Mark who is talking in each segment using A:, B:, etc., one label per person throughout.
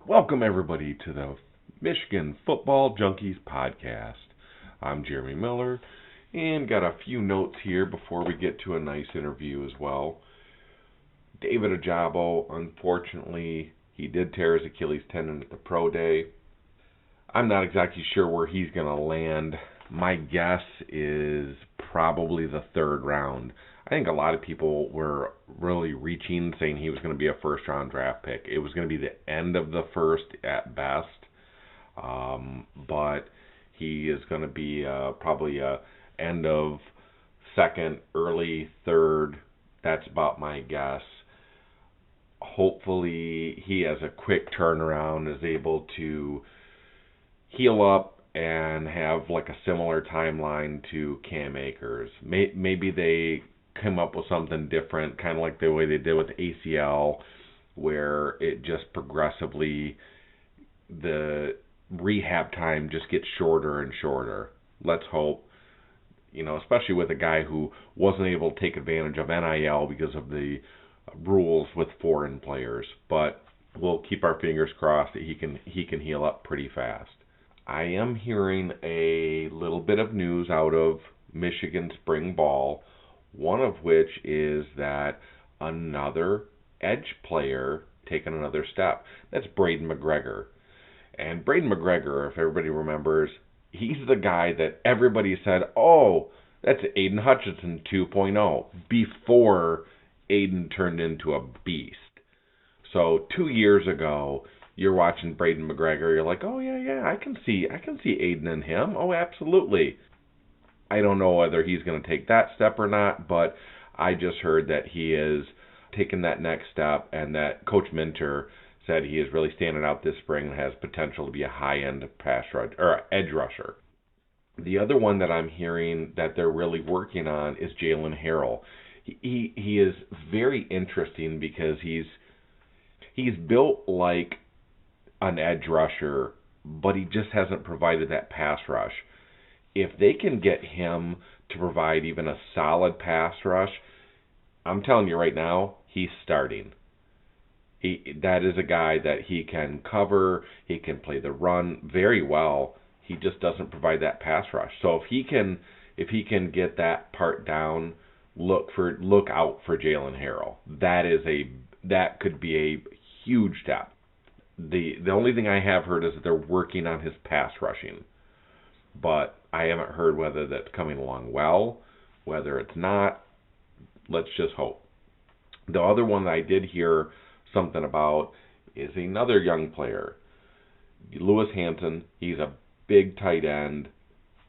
A: Welcome, everybody, to the Michigan Football Junkies podcast. I'm Jeremy Miller, and got a few notes here before we get to a nice interview as well. David Ojabo, unfortunately, he did tear his Achilles tendon at the Pro Day. I'm not exactly sure where he's going to land. My guess is probably the third round. I think a lot of people were really reaching, saying he was going to be a first-round draft pick. It was going to be the end of the first at best, but he is going to be probably a end of second, early third. That's about my guess. Hopefully he has a quick turnaround, is able to heal up and have like a similar timeline to Cam Akers. Maybe they come up with something different, kind of like the way they did with ACL, where it just progressively, the rehab time just gets shorter and shorter. Let's hope, especially with a guy who wasn't able to take advantage of NIL because of the rules with foreign players. But we'll keep our fingers crossed that he can heal up pretty fast. I am hearing a little bit of news out of Michigan spring ball, one of which is that another edge player taken another step. That's Braden Mcgregor. And Braden Mcgregor, if everybody remembers, he's the guy that everybody said, oh, that's Aiden Hutchinson 2.0, before Aiden turned into a beast. So 2 years ago, you're watching Braden Mcgregor, you're like, oh yeah, I can see Aiden in him. Oh, absolutely. I don't know whether he's going to take that step or not, but I just heard that he is taking that next step, and that Coach Minter said he is really standing out this spring and has potential to be a high-end pass rush or edge rusher. The other one that I'm hearing that they're really working on is Jalen Harrell. He is very interesting because he's built like an edge rusher, but he just hasn't provided that pass rush. If they can get him to provide even a solid pass rush, I'm telling you right now, he's starting. That is a guy that he can cover, he can play the run very well. He just doesn't provide that pass rush. So if he can get that part down, look out for Jalen Harrell. That could be a huge step. The only thing I have heard is that they're working on his pass rushing, but I haven't heard whether that's coming along well, whether it's not. Let's just hope. The other one that I did hear something about is another young player, Lewis Hampton. He's a big tight end.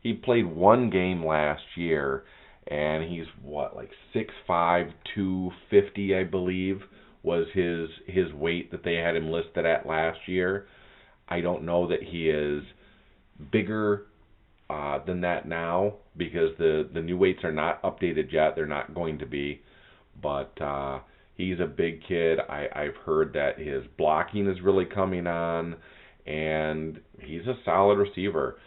A: He played one game last year, and he's 6'5", 250, I believe, was his weight that they had him listed at last year. I don't know that he is bigger than that now, because the new weights are not updated yet. They're not going to be, but he's a big kid. I've heard that his blocking is really coming on, and he's a solid receiver.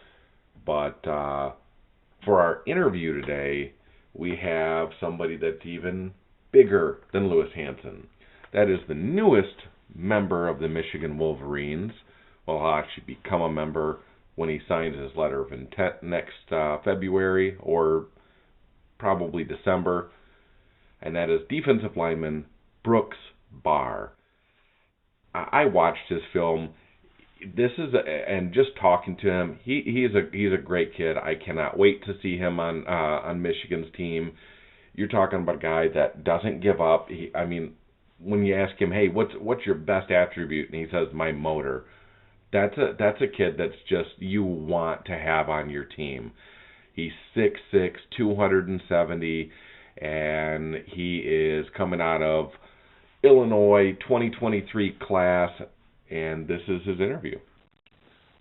A: But for our interview today, we have somebody that's even bigger than Lewis Hampton. That is the newest member of the Michigan Wolverines. Well, he'll actually become a member when he signs his letter of intent next February or probably December, and that is defensive lineman Brooks Bahr. I watched his film. And just talking to him, he's a great kid. I cannot wait to see him on Michigan's team. You're talking about a guy that doesn't give up. When you ask him, hey, what's your best attribute, and he says, my motor. That's a kid that's just you want to have on your team. He's 6'6", 270, and he is coming out of Illinois 2023 class, and this is his interview.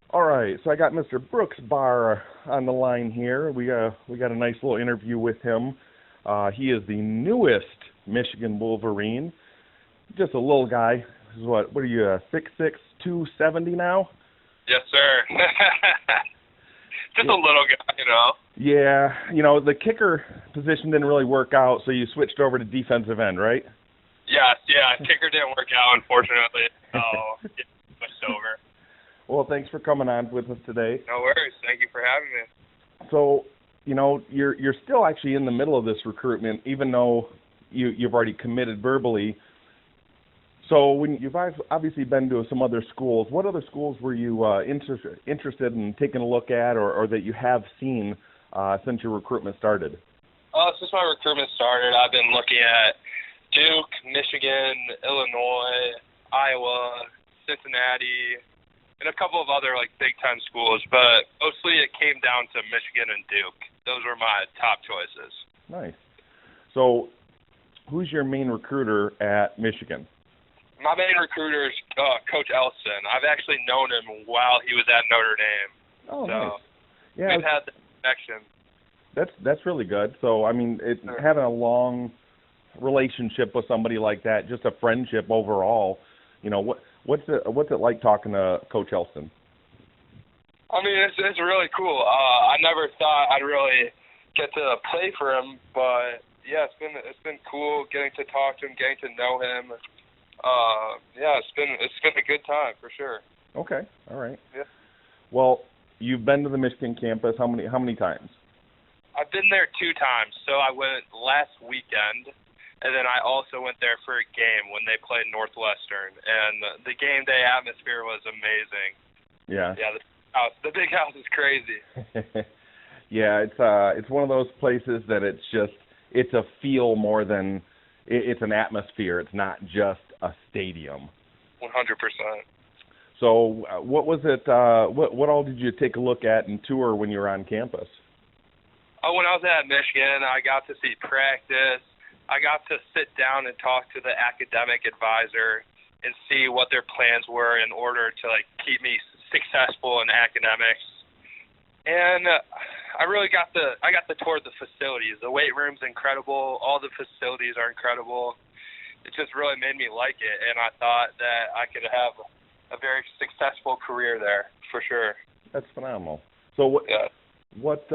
B: All right, so I got Mr. Brooks Bahr on the line here. We got a nice little interview with him. He is the newest Michigan Wolverine. Just a little guy. What are you, 6'6", 270 now?
C: Yes, sir. Just a little guy,
B: Yeah, the kicker position didn't really work out, so you switched over to defensive end, right?
C: Yes, kicker didn't work out, unfortunately. So, switched over.
B: thanks for coming on with us today.
C: No worries. Thank you for having me.
B: So, you're still actually in the middle of this recruitment, even though you've already committed verbally. So when you've obviously been to some other schools, what other schools were you interested in taking a look at, or that you have seen since your recruitment started?
C: Since my recruitment started, I've been looking at Duke, Michigan, Illinois, Iowa, Cincinnati, and a couple of other big-time schools, but mostly it came down to Michigan and Duke. Those were my top choices.
B: Nice. So who's your main recruiter at Michigan?
C: My main recruiter is Coach Elston. I've actually known him while he was at Notre Dame.
B: Oh,
C: so
B: nice. Yeah,
C: we've had the connection.
B: That's really good. So, having a long relationship with somebody like that, just a friendship overall, what's it like talking to Coach Elston?
C: It's really cool. I never thought I'd really get to play for him, but yeah, it's been cool getting to talk to him, getting to know him. It's been a good time for sure.
B: Okay, all right.
C: Yeah.
B: Well, you've been to the Michigan campus how many times?
C: I've been there 2 times. So I went last weekend, and then I also went there for a game when they played Northwestern, and the game day atmosphere was amazing.
B: Yeah.
C: Yeah, the big house is crazy.
B: Yeah, it's one of those places that it's a feel more than it's an atmosphere. It's not just a stadium.
C: 100%.
B: So, what was it? What all did you take a look at and tour when you were on campus?
C: When I was at Michigan, I got to see practice. I got to sit down and talk to the academic advisor and see what their plans were in order to keep me successful in academics. And I got to tour the facilities. The weight room's incredible. All the facilities are incredible. It just really made me like it, and I thought that I could have a very successful career there for sure.
B: That's phenomenal. So what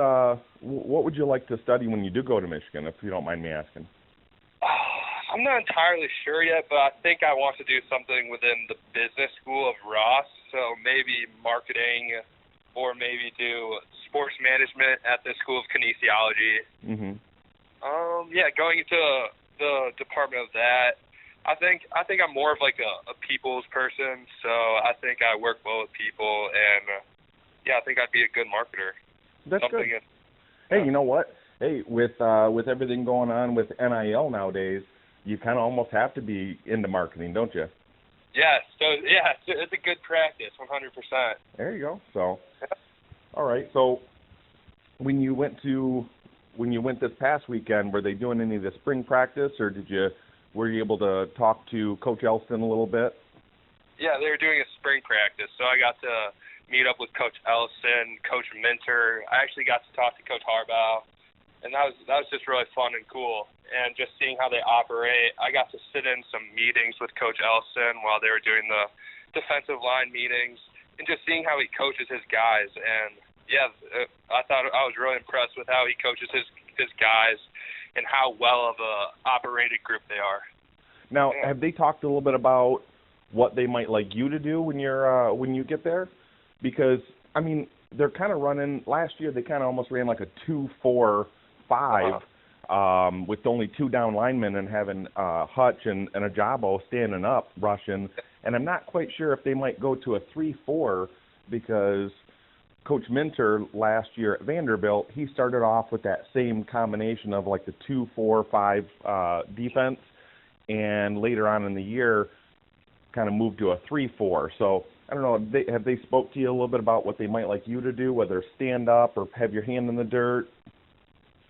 B: would you like to study when you do go to Michigan, if you don't mind me asking?
C: I'm not entirely sure yet, but I think I want to do something within the business school of Ross, so maybe marketing or maybe do sports management at the School of Kinesiology.
B: Mm-hmm.
C: Going into the department of that, I think I'm more of a people's person, so I think I work well with people, and I think I'd be a good marketer.
B: That's good. Hey, you know what? Hey, with everything going on with NIL nowadays, you kind of almost have to be into marketing, don't you?
C: Yes. So it's a good practice, 100%.
B: There you go. So, all right. So, when you went this past weekend, were they doing any of the spring practice, or were you able to talk to Coach Elston a little bit?
C: Yeah, they were doing a spring practice, so I got to meet up with Coach Elston, Coach Minter. I actually got to talk to Coach Harbaugh, and that was just really fun and cool. And just seeing how they operate, I got to sit in some meetings with Coach Elston while they were doing the defensive line meetings, and just seeing how he coaches his guys. And I thought I was really impressed with how he coaches his guys and how well of a operated group they are.
B: Now, have they talked a little bit about what they might like you to do when you get there? Because they're kind of running. Last year, they kind of almost ran like a 2-4-5 with only 2 down linemen and having Hutch and Ajabo standing up rushing. And I'm not quite sure if they might go to a 3-4 because Coach Minter last year at Vanderbilt, he started off with that same combination of the 2-4-5 defense, and later on in the year kind of moved to a 3-4. So I don't know, have they spoke to you a little bit about what they might like you to do, whether stand up or have your hand in the dirt?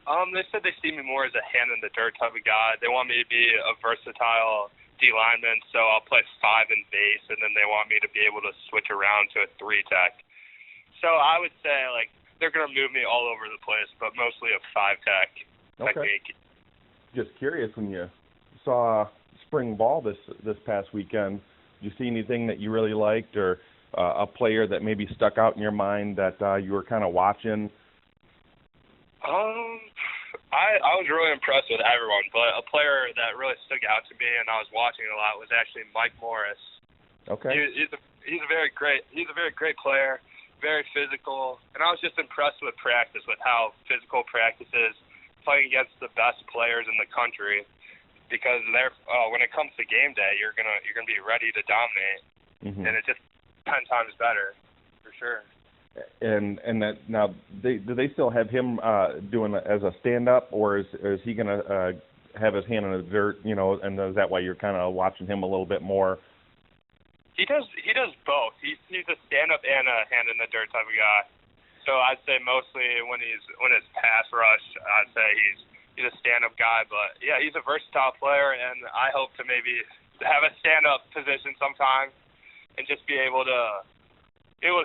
C: They said they see me more as a hand in the dirt type of guy. They want me to be a versatile D lineman, so I'll play 5 in base, and then they want me to be able to switch around to a 3 tech. So I would say they're going to move me all over the place, but mostly a 5 tech technique.
B: Just curious, when you saw spring ball this past weekend, did you see anything that you really liked, or a player that maybe stuck out in your mind that you were kind of watching?
C: I was really impressed with everyone, but a player that really stuck out to me and I was watching a lot was actually Mike Morris.
B: Okay.
C: he's a very great player, very physical, and I was just impressed with practice, with how physical practice is, playing against the best players in the country, because when it comes to game day, you're gonna be ready to dominate, and it's just 10 times better, for sure.
B: And that now, do they still have him doing as a stand-up, or is he gonna have his hand in the dirt, and is that why you're kind of watching him a little bit more?
C: He does both. He's a stand-up and a hand in the dirt type of guy. So I'd say mostly when it's pass rush, I'd say he's a stand-up guy. But yeah, he's a versatile player, and I hope to maybe have a stand-up position sometime, and just be able to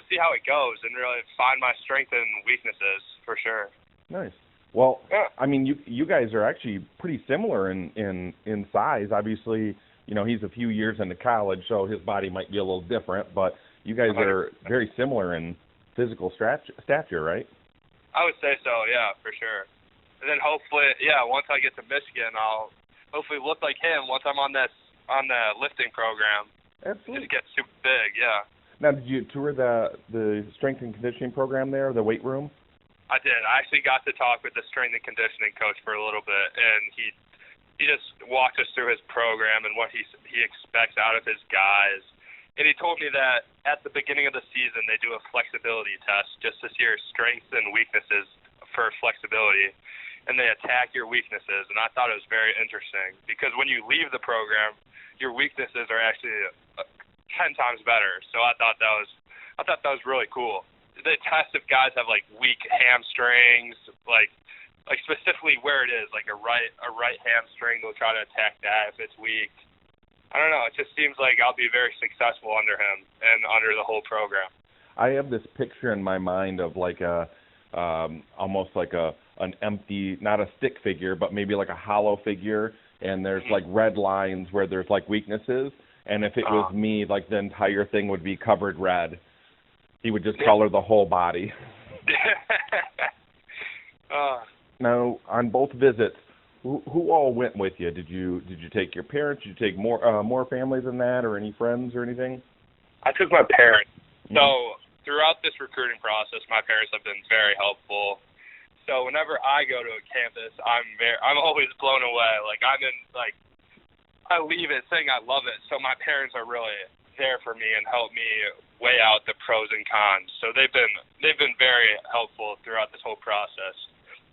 C: see how it goes and really find my strengths and weaknesses for sure. Nice.
B: Well, yeah. I mean, you guys are actually pretty similar in size. Obviously, he's a few years into college, so his body might be a little different, but you guys are very similar in physical stature, right?
C: I would say so, yeah, for sure. And then hopefully, once I get to Michigan, I'll hopefully look like him once I'm on the lifting program.
B: Absolutely.
C: Just get super big, yeah.
B: Now, did you tour the strength and conditioning program there, the weight room?
C: I did. I actually got to talk with the strength and conditioning coach for a little bit, and he just walked us through his program and what he expects out of his guys. And he told me that at the beginning of the season they do a flexibility test just to see your strengths and weaknesses for flexibility, and they attack your weaknesses. And I thought it was very interesting because when you leave the program, your weaknesses are actually 10 times better. So I thought that was really cool. They test if guys have like weak hamstrings, like specifically where it is, like a right hamstring. They'll try to attack that if it's weak. I don't know. It just seems like I'll be very successful under him and under the whole program.
B: I have this picture in my mind of like almost like an empty, not a stick figure, but maybe like a hollow figure, and there's like red lines where there's like weaknesses. And if it was me, like the entire thing would be covered red. He would just color the whole body. Now, on both visits, who all went with you? Did you take your parents? Did you take more family than that, or any friends or anything?
C: I took my parents. So throughout this recruiting process, my parents have been very helpful. So whenever I go to a campus, I'm always blown away. Like I leave it saying I love it. So my parents are really there for me and help me weigh out the pros and cons. So they've been very helpful throughout this whole process.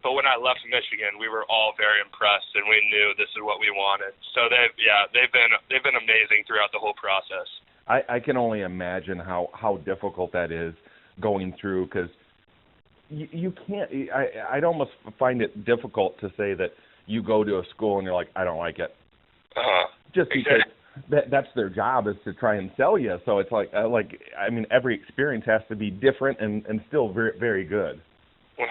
C: But when I left Michigan, we were all very impressed, and we knew this is what we wanted. So they've been amazing throughout the whole process.
B: I can only imagine how difficult that is going through, because you can't. I'd almost find it difficult to say that you go to a school and you're like, I don't like it, just because. That's their job, is to try and sell you. So it's like I mean, every experience has to be different and still very, very good.
C: 100%.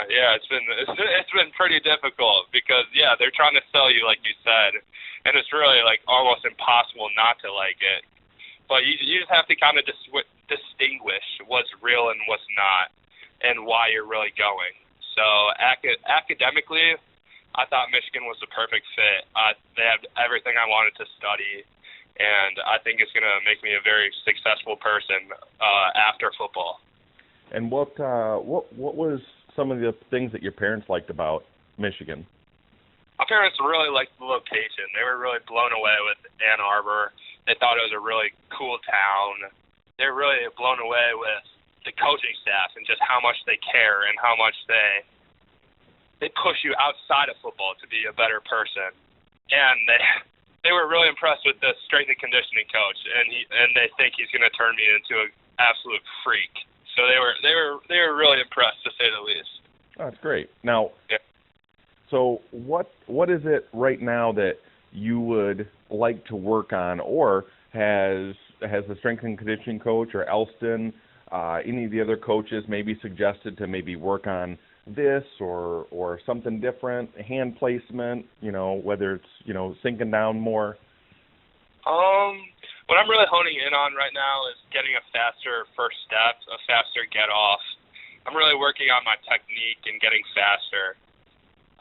C: Yeah, it's been pretty difficult because they're trying to sell you like you said, and it's really like almost impossible not to like it. But you just have to kind of distinguish what's real and what's not, and why you're really going. So academically, I thought Michigan was the perfect fit. They have everything I wanted to study, and I think it's going to make me a very successful person after football.
B: And what was some of the things that your parents liked about Michigan?
C: My parents really liked the location. They were really blown away with Ann Arbor. They thought it was a really cool town. They were really blown away with the coaching staff and just how much they care and how much they push you outside of football to be a better person. And they were really impressed with the strength and conditioning coach, and they think he's going to turn me into an absolute freak. So they were really impressed, to say the least.
B: Oh, that's great. Now, so what is it right now that you would like to work on, or has the strength and conditioning coach or Elston, any of the other coaches maybe suggested to maybe work on this or something different, hand placement, whether it's sinking down more?
C: What I'm really honing in on right now is getting a faster first step, a faster get off. I'm really working on my technique and getting faster.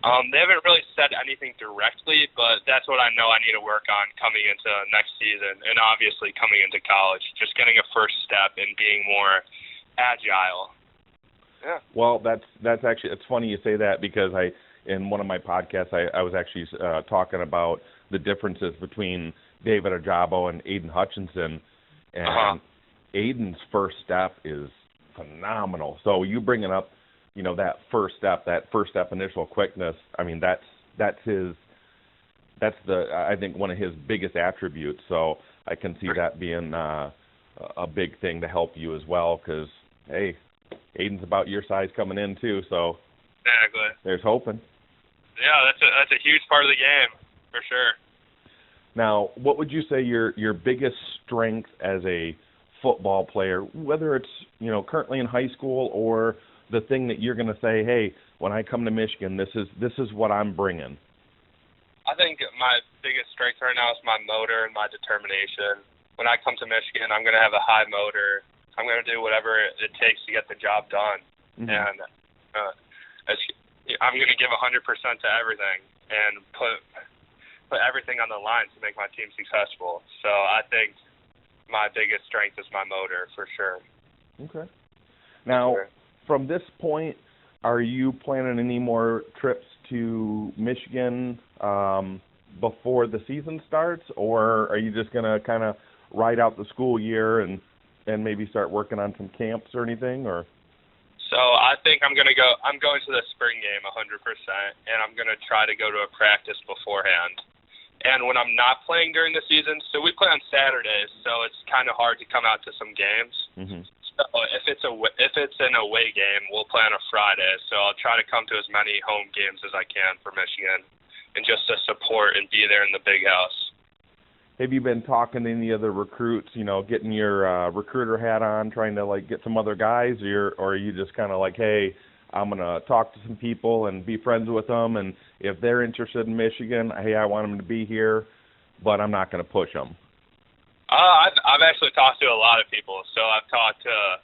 C: They haven't really said anything directly, but that's what I know I need to work on coming into next season, and obviously coming into college, just getting a first step and being more agile. Yeah.
B: Well, that's actually, it's funny you say that, because in one of my podcasts I was actually talking about the differences between David Ajabo and Aiden Hutchinson, and Aiden's first step is phenomenal. So you bringing up, that first step initial quickness, I mean, that's I think one of his biggest attributes. So I can see that being a big thing to help you as well, because hey, Aiden's about your size coming in too, so
C: exactly.
B: There's hoping.
C: Yeah, that's a huge part of the game, for sure.
B: Now, what would you say your biggest strength as a football player, whether it's, currently in high school, or the thing that you're going to say, hey, when I come to Michigan, this is what I'm bringing?
C: I think my biggest strength right now is my motor and my determination. When I come to Michigan, I'm going to have a high motor. I'm going to do whatever it takes to get the job done. Mm-hmm. And I'm going to give 100% to everything and put everything on the line to make my team successful. So I think my biggest strength is my motor, for sure.
B: Okay. Now, from this point, are you planning any more trips to Michigan before the season starts, or are you just going to kind of ride out the school year and maybe start working on some camps or anything? Or
C: so I think I'm going to the spring game 100%, and I'm going to try to go to a practice beforehand. And when I'm not playing during the season, so we play on Saturdays, so it's kind of hard to come out to some games. Mm-hmm. So if it's an away game, we'll play on a Friday. So I'll try to come to as many home games as I can for Michigan, and just to support and be there in the big house.
B: Have you been talking to any other recruits, getting your recruiter hat on, trying to get some other guys, or are you just kind of like, hey, I'm going to talk to some people and be friends with them, and if they're interested in Michigan, hey, I want them to be here, but I'm not going to push them?
C: I've actually talked to a lot of people. So I've talked to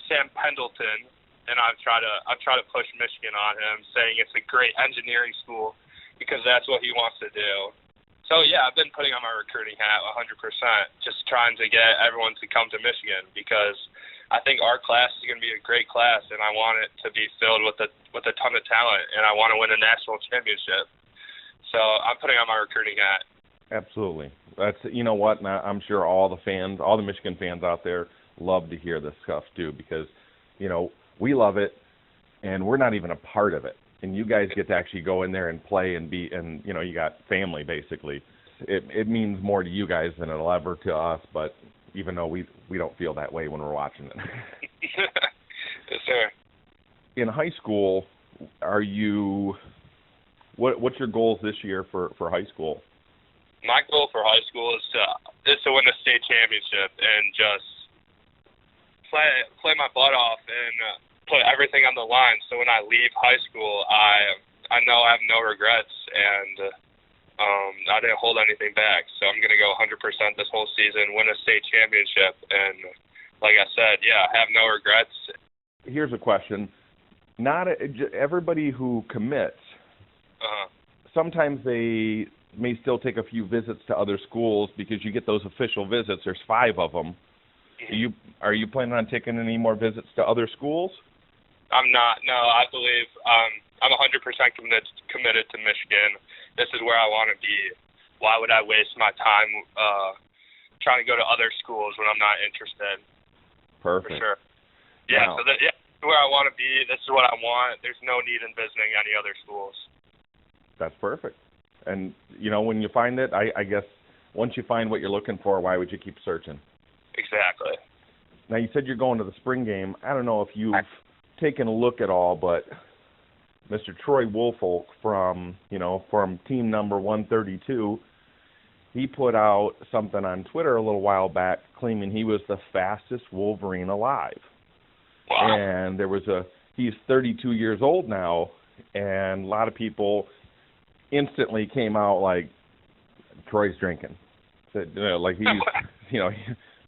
C: Sam Pendleton, and I've tried to push Michigan on him, saying it's a great engineering school because that's what he wants to do. So, yeah, I've been putting on my recruiting hat 100%, just trying to get everyone to come to Michigan, because I think our class is going to be a great class, and I want it to be filled with a ton of talent, and I want to win a national championship. So I'm putting on my recruiting hat.
B: Absolutely. That's, you know what, and I'm sure all the Michigan fans out there love to hear this stuff too, because, we love it, and we're not even a part of it. And you guys get to actually go in there and play and be, and you got family basically. It means more to you guys than it'll ever to us, but even though we don't feel that way when we're watching it.
C: Yes, sir.
B: In high school, what's your goals this year for high school?
C: My goal for high school is to win a state championship and just play my butt off and put everything on the line, so when I leave high school, I know I have no regrets, and I didn't hold anything back. So I'm going to go 100% this whole season, win a state championship, and like I said, have no regrets.
B: Here's a question. Not everybody who commits, sometimes they may still take a few visits to other schools, because you get those official visits. There's 5 of them. Are you planning on taking any more visits to other schools?
C: I'm not. No, I believe I'm 100% committed to Michigan. This is where I want to be. Why would I waste my time trying to go to other schools when I'm not interested?
B: Perfect.
C: For sure. Yeah. Wow. So this is where I want to be. This is what I want. There's no need in visiting any other schools.
B: That's perfect. And when you find it, I guess once you find what you're looking for, why would you keep searching?
C: Exactly.
B: Now, you said you're going to the spring game. I don't know if you've taken a look at all, but Mr. Troy Woolfolk from team number 132, he put out something on Twitter a little while back claiming he was the fastest Wolverine alive.
C: Wow.
B: And he's 32 years old now, and a lot of people instantly came out like, Troy's drinking. Said, like he's,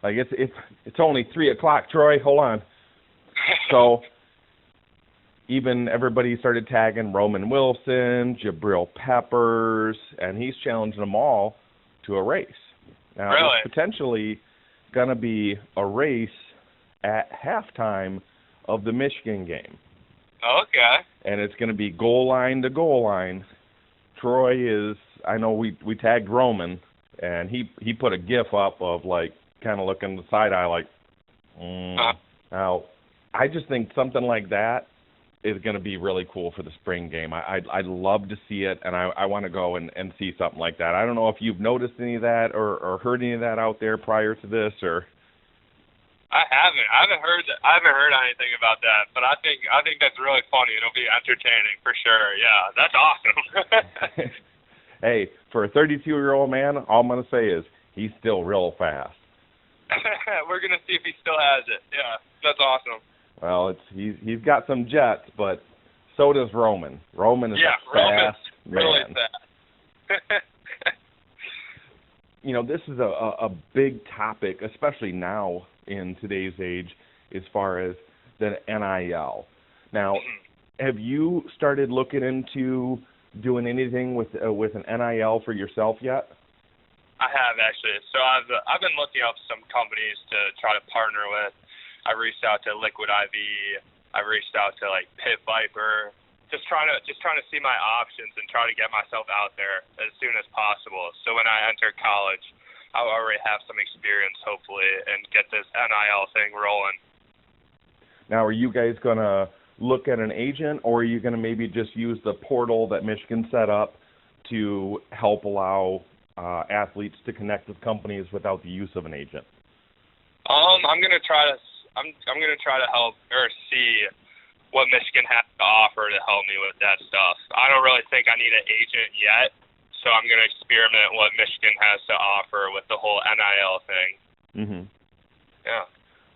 B: like it's only 3:00, Troy, hold on. So, even everybody started tagging Roman Wilson, Jabril Peppers, and he's challenging them all to a race. Now,
C: Really?
B: it's potentially going to be a race at halftime of the Michigan game.
C: Okay.
B: And it's going to be goal line to goal line. Troy is, I know we tagged Roman, and he put a gif up of, like, kind of looking the side eye like, Now, I just think something like that is going to be really cool for the spring game. I'd love to see it, and I want to go and see something like that. I don't know if you've noticed any of that or heard any of that out there prior to this, or.
C: I haven't heard anything about that, but I think that's really funny. It'll be entertaining for sure. Yeah, that's awesome.
B: Hey, for a 32-year-old man, all I'm gonna say is he's still real fast.
C: We're gonna see if he still has it. Yeah, that's awesome.
B: Well, he's got some jets, but so does Roman. Roman is a
C: Roman's
B: fast
C: really
B: man.
C: fast.
B: You know, this is a big topic, especially now in today's age, as far as the NIL. Now, have you started looking into doing anything with an NIL for yourself yet?
C: I have actually. So I've been looking up some companies to try to partner with. I reached out to Liquid IV. I reached out to like Pit Viper. Just trying to see my options and try to get myself out there as soon as possible. So when I enter college, I'll already have some experience, hopefully, and get this NIL thing rolling.
B: Now, are you guys going to look at an agent, or are you going to maybe just use the portal that Michigan set up to help allow athletes to connect with companies without the use of an agent?
C: I'm gonna try to help or see what Michigan has to offer to help me with that stuff. I don't really think I need an agent yet, so I'm gonna experiment what Michigan has to offer with the whole NIL thing.
B: Mhm.
C: Yeah.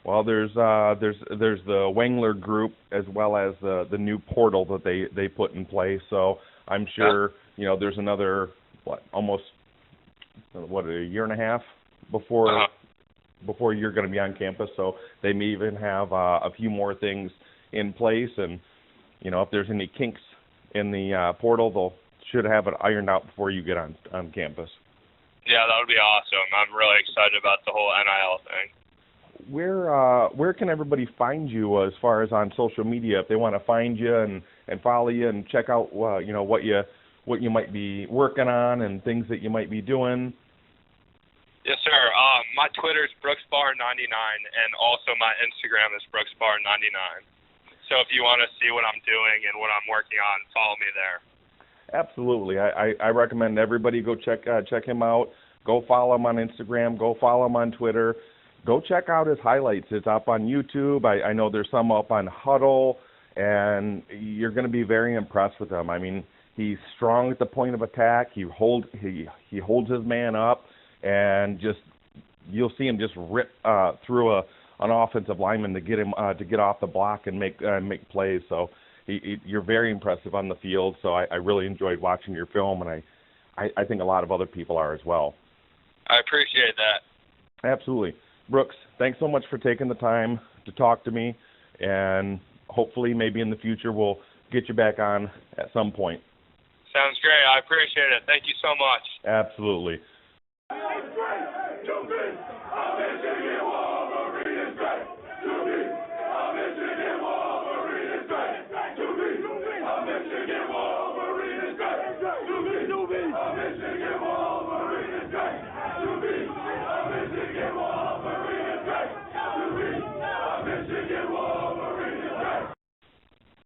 B: Well, there's the Wengler group as well as the new portal that they put in place. So I'm sure there's another almost a year and a half before you're going to be on campus. So they may even have a few more things in place, and if there's any kinks in the portal, they'll should have it ironed out before you get on campus.
C: Yeah, that would be awesome. I'm really excited about the whole NIL thing.
B: Where can everybody find you as far as on social media if they want to find you and follow you and check out what you might be working on and things that you might be doing?
C: Yes, sir. My Twitter is Brooks Bahr 99, and also my Instagram is Brooks Bahr 99. So if you want to see what I'm doing and what I'm working on, follow me there. Absolutely.
B: I recommend everybody go check him out. Go follow him on Instagram. Go follow him on Twitter. Go check out his highlights. It's up on YouTube. I know there's some up on Huddle, and you're going to be very impressed with him. I mean, he's strong at the point of attack. He holds his man up, and you'll see him just rip through an offensive lineman to get him to get off the block and make plays. So you're very impressive on the field. So I really enjoyed watching your film, and I think a lot of other people are as well.
C: I appreciate that.
B: Absolutely. Brooks, thanks so much for taking the time to talk to me, and hopefully maybe in the future we'll get you back on at some point.
C: Sounds great. I appreciate it. Thank you so much.
B: Absolutely.